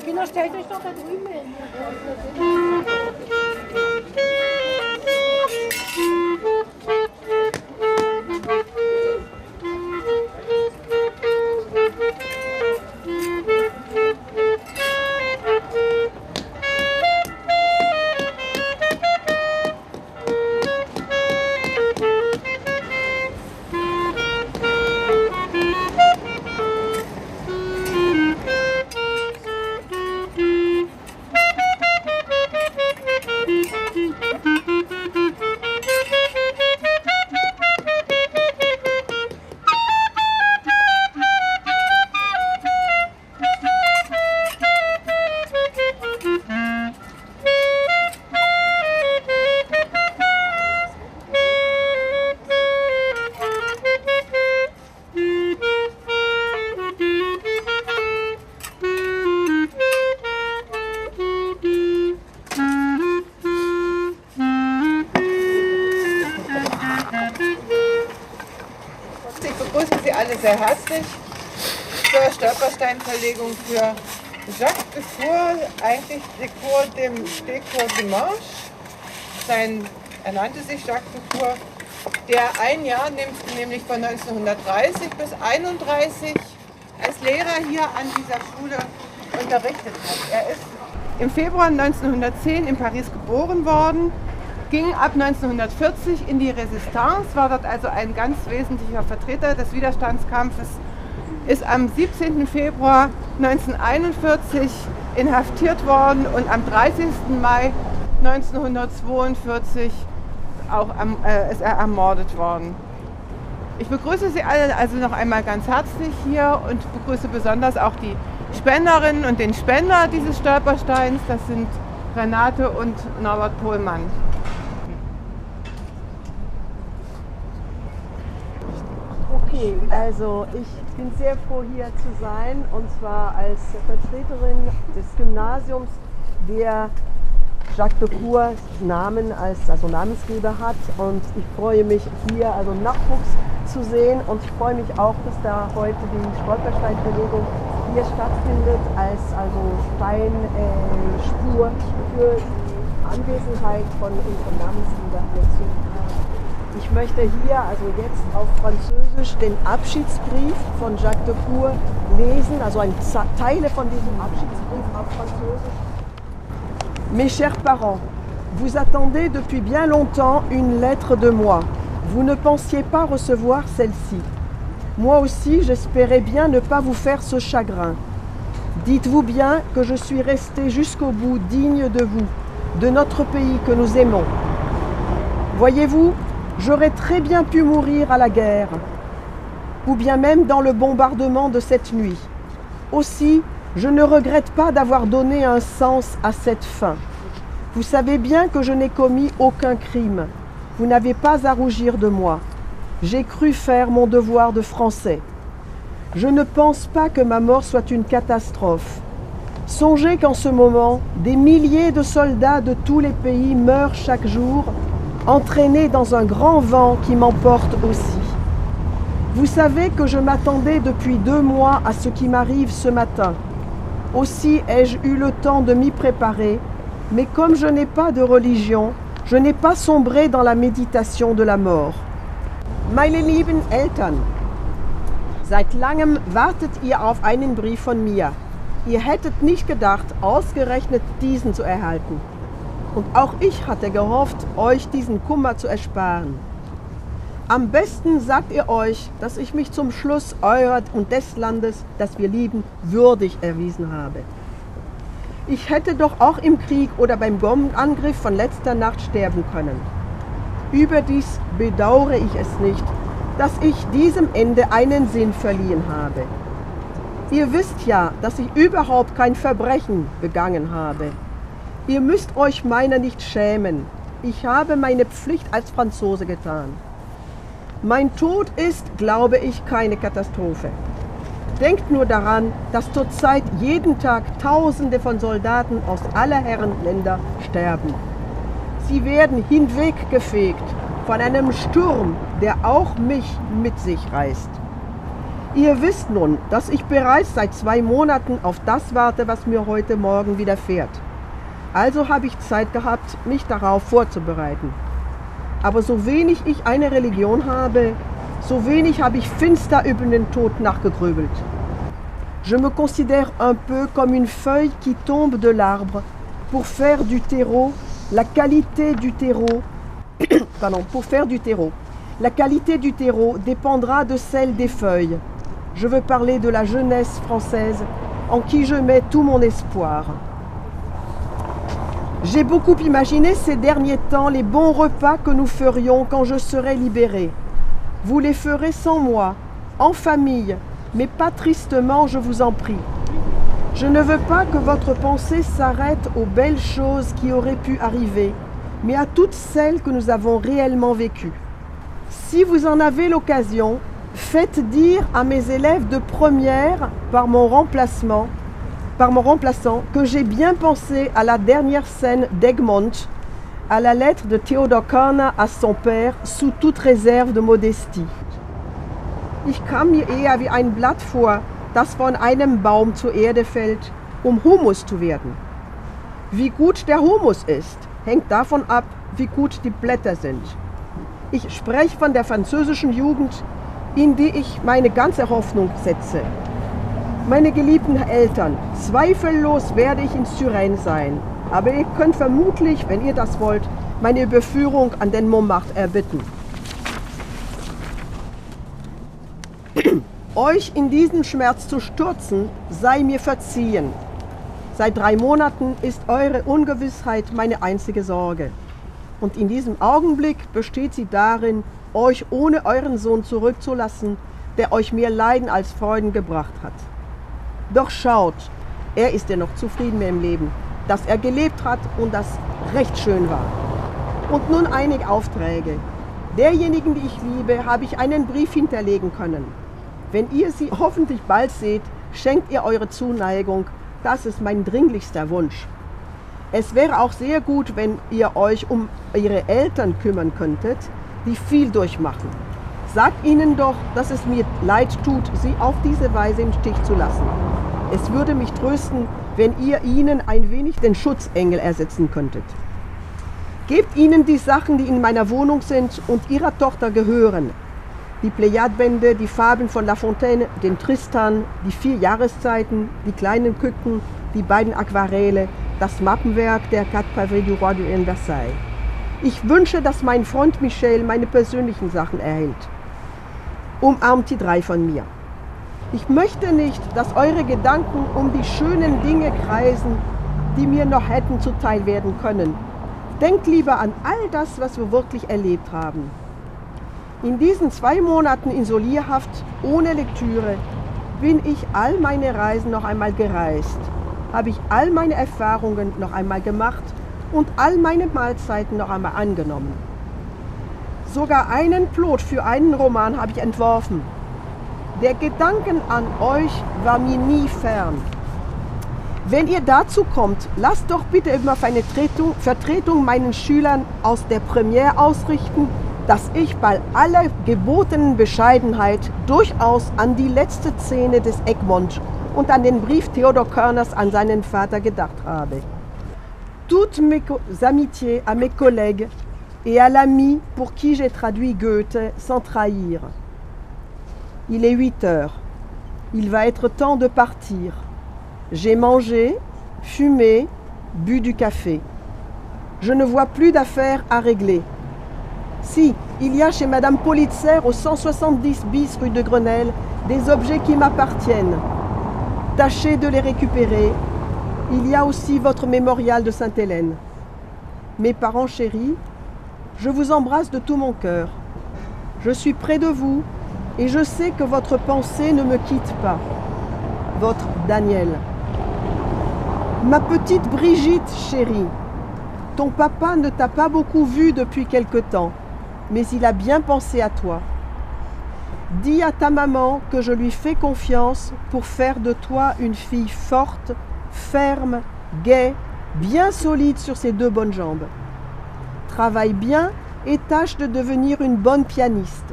Kinder, stellt euch doch da drüben hin. Ich begrüße Sie alle sehr herzlich zur Stolpersteinverlegung für Jacques Decour, eigentlich Decour dem Stehcours Dimanche. Er nannte sich Jacques Decour, der ein Jahr, nämlich von 1930 bis 1931, als Lehrer hier an dieser Schule unterrichtet hat. Er ist im Februar 1910 in Paris geboren worden, ging ab 1940 in die Resistance, war dort also ein ganz wesentlicher Vertreter des Widerstandskampfes, ist am 17. Februar 1941 inhaftiert worden und am 30. Mai 1942 ist er ermordet worden. Ich begrüße Sie alle also noch einmal ganz herzlich hier und begrüße besonders auch die Spenderinnen und den Spender dieses Stolpersteins, das sind Renate und Norbert Pohlmann. Okay, also ich bin sehr froh hier zu sein und zwar als Vertreterin des Gymnasiums, der Jacques Decour Namensgeber hat, und ich freue mich hier also Nachwuchs zu sehen und ich freue mich auch, dass da heute die Stolpersteinverlegung hier stattfindet als Steinspur für die Anwesenheit von unserem Namensgeber dazu. Ich möchte hier also jetzt auf Französisch den Abschiedsbrief von Jacques Decour lesen, also Teile von diesem Abschiedsbrief auf Französisch. Mes chers parents, vous attendez depuis bien longtemps une lettre de moi. Vous ne pensiez pas recevoir celle-ci. Moi aussi, j'espérais bien ne pas vous faire ce chagrin. Dites-vous bien que je suis resté jusqu'au bout digne de vous, de notre pays que nous aimons. Voyez-vous, j'aurais très bien pu mourir à la guerre, ou bien même dans le bombardement de cette nuit. Aussi, je ne regrette pas d'avoir donné un sens à cette fin. Vous savez bien que je n'ai commis aucun crime. Vous n'avez pas à rougir de moi. J'ai cru faire mon devoir de Français. Je ne pense pas que ma mort soit une catastrophe. Songez qu'en ce moment, des milliers de soldats de tous les pays meurent chaque jour, entraînés dans un grand vent qui m'emporte aussi. Vous savez que je m'attendais depuis 2 mois à ce qui m'arrive ce matin. Aussi ai-je eu le temps de m'y préparer, mais comme je n'ai pas de religion, je n'ai pas sombré dans la méditation de la mort. Meine lieben Eltern, seit langem wartet ihr auf einen Brief von mir. Ihr hättet nicht gedacht, ausgerechnet diesen zu erhalten. Und auch ich hatte gehofft, euch diesen Kummer zu ersparen. Am besten sagt ihr euch, dass ich mich zum Schluss eurer und des Landes, das wir lieben, würdig erwiesen habe. Ich hätte doch auch im Krieg oder beim Bombenangriff von letzter Nacht sterben können. Überdies bedauere ich es nicht, dass ich diesem Ende einen Sinn verliehen habe. Ihr wisst ja, dass ich überhaupt kein Verbrechen begangen habe. Ihr müsst euch meiner nicht schämen. Ich habe meine Pflicht als Franzose getan. Mein Tod ist, glaube ich, keine Katastrophe. Denkt nur daran, dass zurzeit jeden Tag Tausende von Soldaten aus aller Herren Länder sterben. Sie werden hinweggefegt von einem Sturm, der auch mich mit sich reißt. Ihr wisst nun, dass ich bereits seit 2 Monaten auf das warte, was mir heute Morgen widerfährt. Also habe ich Zeit gehabt, mich darauf vorzubereiten. Aber so wenig ich eine Religion habe, so wenig habe ich finster über den Tod nachgegrübelt. Je me considère un peu comme une feuille qui tombe de l'arbre pour faire du terreau, la qualité du terreau, pour faire du terreau. La qualité du terreau dépendra de celle des feuilles. Je veux parler de la jeunesse française en qui je mets tout mon espoir. J'ai beaucoup imaginé ces derniers temps les bons repas que nous ferions quand je serai libérée. Vous les ferez sans moi, en famille, mais pas tristement, je vous en prie. Je ne veux pas que votre pensée s'arrête aux belles choses qui auraient pu arriver, mais à toutes celles que nous avons réellement vécues. Si vous en avez l'occasion, faites dire à mes élèves de première par mon remplaçant que j'ai bien pensé à la dernière scène d'Egmont, à la lettre de Theodor Körner à son père, sous toute réserve de modestie. Ich kam mir eher wie ein Blatt vor, das von einem Baum zur Erde fällt, um Humus zu werden. Wie gut der Humus ist, hängt davon ab, wie gut die Blätter sind. Ich spreche von der französischen Jugend, in die ich meine ganze Hoffnung setze. Meine geliebten Eltern, zweifellos werde ich in Suresnes sein, aber ihr könnt vermutlich, wenn ihr das wollt, meine Überführung an den Montmartre erbitten. Euch in diesen Schmerz zu stürzen, sei mir verziehen. Seit 3 Monaten ist eure Ungewissheit meine einzige Sorge. Und in diesem Augenblick besteht sie darin, euch ohne euren Sohn zurückzulassen, der euch mehr Leiden als Freuden gebracht hat. Doch schaut, er ist ja noch zufrieden mit dem Leben, dass er gelebt hat und das recht schön war. Und nun einige Aufträge. Derjenigen, die ich liebe, habe ich einen Brief hinterlegen können. Wenn ihr sie hoffentlich bald seht, schenkt ihr eure Zuneigung. Das ist mein dringlichster Wunsch. Es wäre auch sehr gut, wenn ihr euch um ihre Eltern kümmern könntet, die viel durchmachen. Sagt ihnen doch, dass es mir leid tut, sie auf diese Weise im Stich zu lassen. Es würde mich trösten, wenn ihr ihnen ein wenig den Schutzengel ersetzen könntet. Gebt ihnen die Sachen, die in meiner Wohnung sind und ihrer Tochter gehören. Die Plejadbände, die Fabeln von La Fontaine, den Tristan, die 4 Jahreszeiten, die kleinen Küken, die beiden Aquarelle, das Mappenwerk der Quatre Pavés du Roi in Versailles. Ich wünsche, dass mein Freund Michel meine persönlichen Sachen erhält. Umarmt die 3 von mir. Ich möchte nicht, dass eure Gedanken um die schönen Dinge kreisen, die mir noch hätten zuteil werden können. Denkt lieber an all das, was wir wirklich erlebt haben. In diesen 2 Monaten in Isolierhaft, ohne Lektüre, bin ich all meine Reisen noch einmal gereist, habe ich all meine Erfahrungen noch einmal gemacht und all meine Mahlzeiten noch einmal angenommen. Sogar einen Plot für einen Roman habe ich entworfen. Der Gedanken an euch war mir nie fern. Wenn ihr dazu kommt, lasst doch bitte immer auf eine Vertretung meinen Schülern aus der Premiere ausrichten, dass ich bei aller gebotenen Bescheidenheit durchaus an die letzte Szene des Egmont und an den Brief Theodor Körners an seinen Vater gedacht habe. Toutes mes amitiés à mes collègues et à l'ami pour qui j'ai traduit Goethe sans trahir. Il est 8 heures. Il va être temps de partir. J'ai mangé, fumé, bu du café. Je ne vois plus d'affaires à régler. Si, il y a chez Madame Politzer au 170 bis rue de Grenelle des objets qui m'appartiennent. Tâchez de les récupérer. Il y a aussi votre mémorial de Sainte-Hélène. Mes parents chéris, je vous embrasse de tout mon cœur. Je suis près de vous et je sais que votre pensée ne me quitte pas. Votre Daniel. Ma petite Brigitte chérie, ton papa ne t'a pas beaucoup vue depuis quelque temps, mais il a bien pensé à toi. Dis à ta maman que je lui fais confiance pour faire de toi une fille forte, ferme, gaie, bien solide sur ses 2 bonnes jambes. Travaille bien et tâche de devenir une bonne pianiste.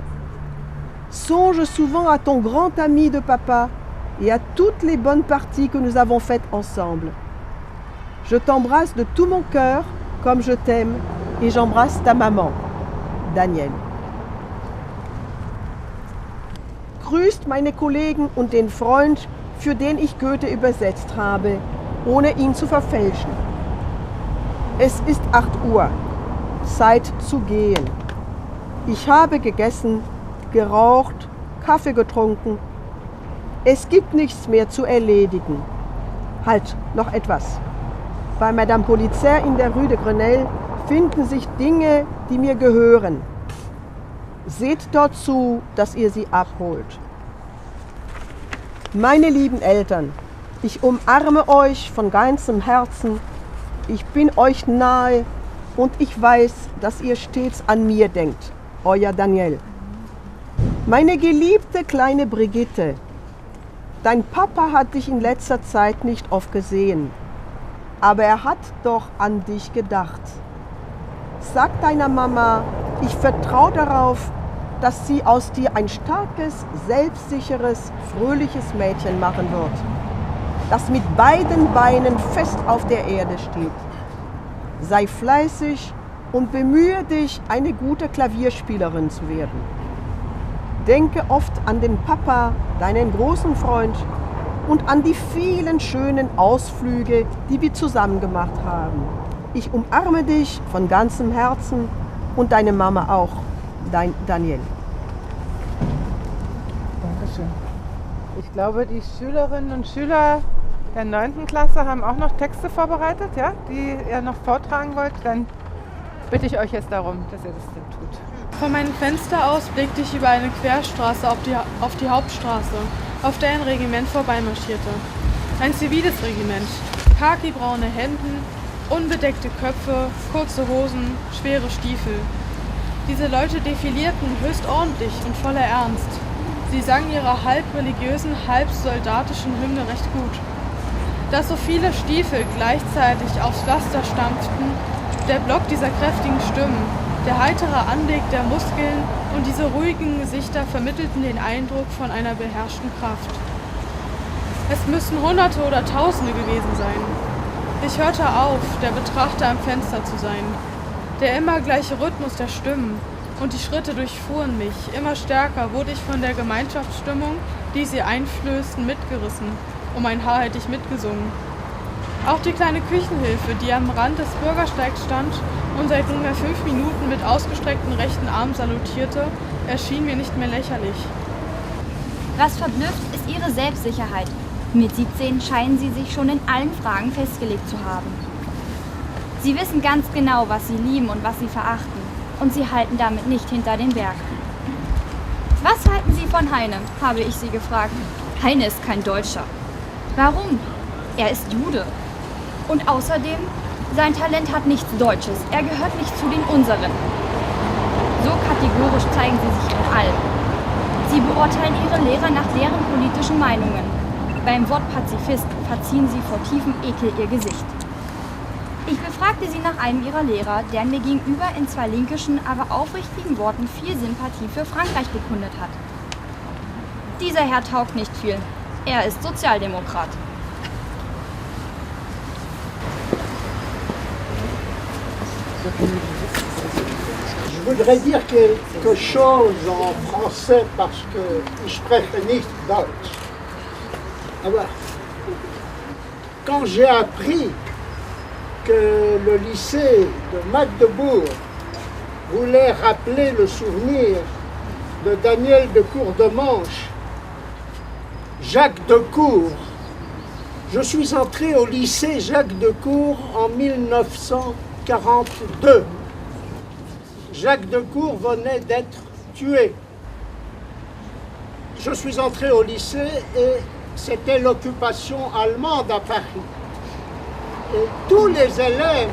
songe souvent à ton grand ami de papa et à toutes les bonnes parties que nous avons faites ensemble. Je t'embrasse de tout mon cœur, comme je t'aime, et j'embrasse ta maman, Daniel. Grüßt meine Kollegen und den Freund, für den ich Goethe übersetzt habe, ohne ihn zu verfälschen. Es ist 8 Uhr, Zeit zu gehen. Ich habe gegessen, geraucht, Kaffee getrunken. Es gibt nichts mehr zu erledigen. Halt, noch etwas. Bei Madame Policière in der Rue de Grenelle finden sich Dinge, die mir gehören. Seht dort zu, dass ihr sie abholt. Meine lieben Eltern, ich umarme euch von ganzem Herzen. Ich bin euch nahe und ich weiß, dass ihr stets an mir denkt. Euer Daniel. Meine geliebte kleine Brigitte, dein Papa hat dich in letzter Zeit nicht oft gesehen, aber er hat doch an dich gedacht. Sag deiner Mama, ich vertraue darauf, dass sie aus dir ein starkes, selbstsicheres, fröhliches Mädchen machen wird, das mit beiden Beinen fest auf der Erde steht. Sei fleißig und bemühe dich, eine gute Klavierspielerin zu werden. Denke oft an den Papa, deinen großen Freund, und an die vielen schönen Ausflüge, die wir zusammen gemacht haben. Ich umarme dich von ganzem Herzen und deine Mama auch, dein Daniel. Dankeschön. Ich glaube, die Schülerinnen und Schüler der 9. Klasse haben auch noch Texte vorbereitet, ja, die ihr noch vortragen wollt. Dann bitte ich euch jetzt darum, dass ihr das dann tut. Von meinem Fenster aus blickte ich über eine Querstraße auf die Hauptstraße, auf der ein Regiment vorbeimarschierte. Ein ziviles Regiment. Khakibraune Hemden, unbedeckte Köpfe, kurze Hosen, schwere Stiefel. Diese Leute defilierten höchst ordentlich und voller Ernst. Sie sangen ihre halb religiösen, halb soldatischen Hymne recht gut. Dass so viele Stiefel gleichzeitig aufs Pflaster stampften, der Block dieser kräftigen Stimmen, der heitere Anblick der Muskeln und diese ruhigen Gesichter vermittelten den Eindruck von einer beherrschten Kraft. Es müssten Hunderte oder Tausende gewesen sein. Ich hörte auf, der Betrachter am Fenster zu sein. Der immer gleiche Rhythmus der Stimmen und die Schritte durchfuhren mich. Immer stärker wurde ich von der Gemeinschaftsstimmung, die sie einflößten, mitgerissen. Um ein Haar hätte ich mitgesungen. Auch die kleine Küchenhilfe, die am Rand des Bürgersteigs stand und seit nunmehr 5 Minuten mit ausgestreckten rechten Arm salutierte, erschien mir nicht mehr lächerlich. Was verblüfft, ist ihre Selbstsicherheit. Mit 17 scheinen sie sich schon in allen Fragen festgelegt zu haben. Sie wissen ganz genau, was sie lieben und was sie verachten. Und sie halten damit nicht hinter den Berg. Was halten Sie von Heine? Habe ich sie gefragt. Heine ist kein Deutscher. Warum? Er ist Jude. Und außerdem, sein Talent hat nichts Deutsches. Er gehört nicht zu den unseren. So kategorisch zeigen sie sich in allem. Sie beurteilen ihre Lehrer nach deren politischen Meinungen. Beim Wort Pazifist verziehen sie vor tiefem Ekel ihr Gesicht. Ich befragte sie nach einem ihrer Lehrer, der mir gegenüber in 2 linkischen, aber aufrichtigen Worten viel Sympathie für Frankreich bekundet hat. Dieser Herr taugt nicht viel. Er ist Sozialdemokrat. Je voudrais dire quelque chose en français parce que ich spreche nicht Deutsch. Aber quand j'ai appris que le lycée de Magdebourg voulait rappeler le souvenir de Daniel de Courdemanche, Jacques Decour, je suis entré au lycée Jacques Decour en 1942. Jacques Decour venait d'être tué. Je suis entré au lycée et c'était l'occupation allemande à Paris. Et tous les élèves,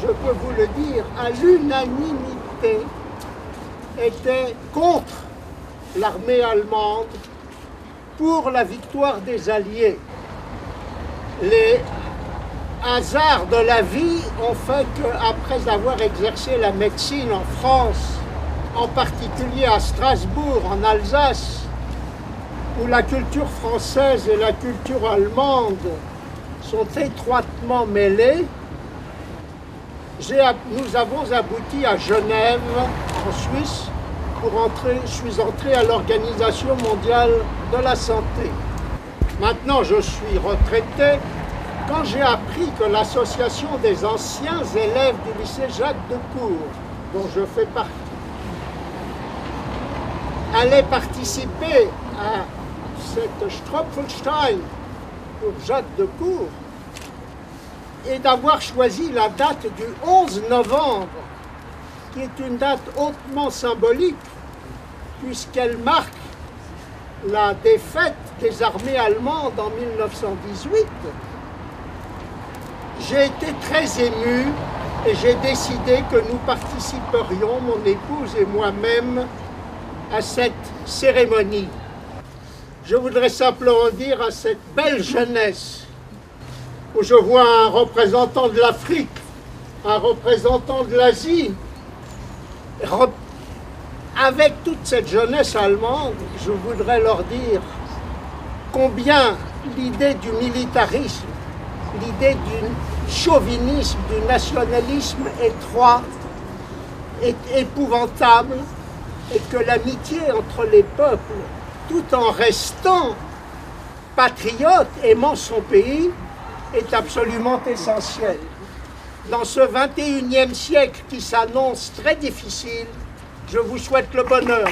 je peux vous le dire, à l'unanimité, étaient contre l'armée allemande pour la victoire des Alliés. Les hasards de la vie ont fait qu'après avoir exercé la médecine en France en particulier à Strasbourg, en Alsace, où la culture française et la culture allemande sont étroitement mêlées, nous avons abouti à Genève, en Suisse, je suis entré à l'Organisation mondiale de la santé. Maintenant, je suis retraité. Quand j'ai appris que l'association des anciens élèves du lycée Jacques Decour, dont je fais partie, allait participer à cette Stropfenstein pour Jacques Decour, et d'avoir choisi la date du 11 novembre, qui est une date hautement symbolique, puisqu'elle marque la défaite des armées allemandes en 1918, j'ai été très ému et j'ai décidé que nous participerions, mon épouse et moi-même, à cette cérémonie. Je voudrais simplement dire à cette belle jeunesse, où je vois un représentant de l'Afrique, un représentant de l'Asie, avec toute cette jeunesse allemande, je voudrais leur dire combien l'idée du militarisme, l'idée du chauvinisme, du nationalisme étroit est épouvantable, et que l'amitié entre les peuples, tout en restant patriote, aimant son pays, est absolument essentielle. Dans ce 21e siècle qui s'annonce très difficile, je vous souhaite le bonheur.